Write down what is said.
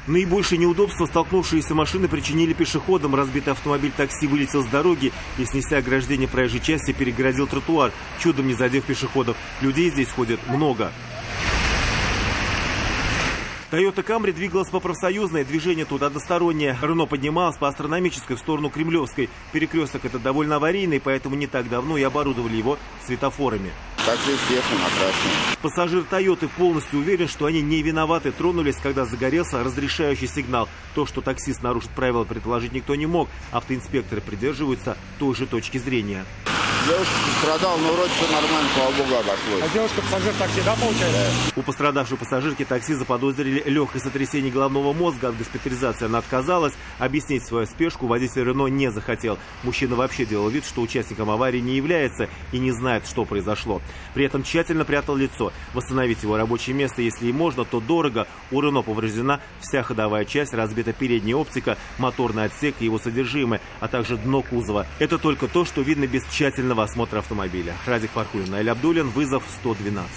Наибольшее неудобство столкнувшиеся машины причинили пешеходам. Разбитый автомобиль такси вылетел с дороги и, снеся ограждение проезжей части, перегородил тротуар, чудом не задев пешеходов. Людей здесь ходит много. Toyota Camry двигалась по профсоюзной, движение тут одностороннее. Рено поднималась по Астрономической в сторону Кремлевской. Перекресток этот довольно аварийный, поэтому не так давно и оборудовали его светофорами. Такси съехал на красный. Пассажир Toyota полностью уверен, что они не виноваты. Тронулись, когда загорелся разрешающий сигнал. То, что таксист нарушит правила, предположить никто не мог. Автоинспекторы придерживаются той же точки зрения. Девушка пострадала, но вроде все нормально, слава богу, обошлось. А девушка пассажир такси, да, получается? У пострадавшей пассажирки такси заподозрили легкое сотрясение головного мозга. От госпитализации она отказалась. Объяснить свою спешку водитель Рено не захотел. Мужчина вообще делал вид, что участником аварии не является и не знает, что произошло. При этом тщательно прятал лицо. Восстановить его рабочее место, если и можно, то дорого. У Рено повреждена вся ходовая часть, разбита передняя оптика, моторный отсек и его содержимое, а также дно кузова. Это только то, что видно без тщательного осмотра автомобиля. Радик Фархулин, Наиль Абдуллин, вызов 112.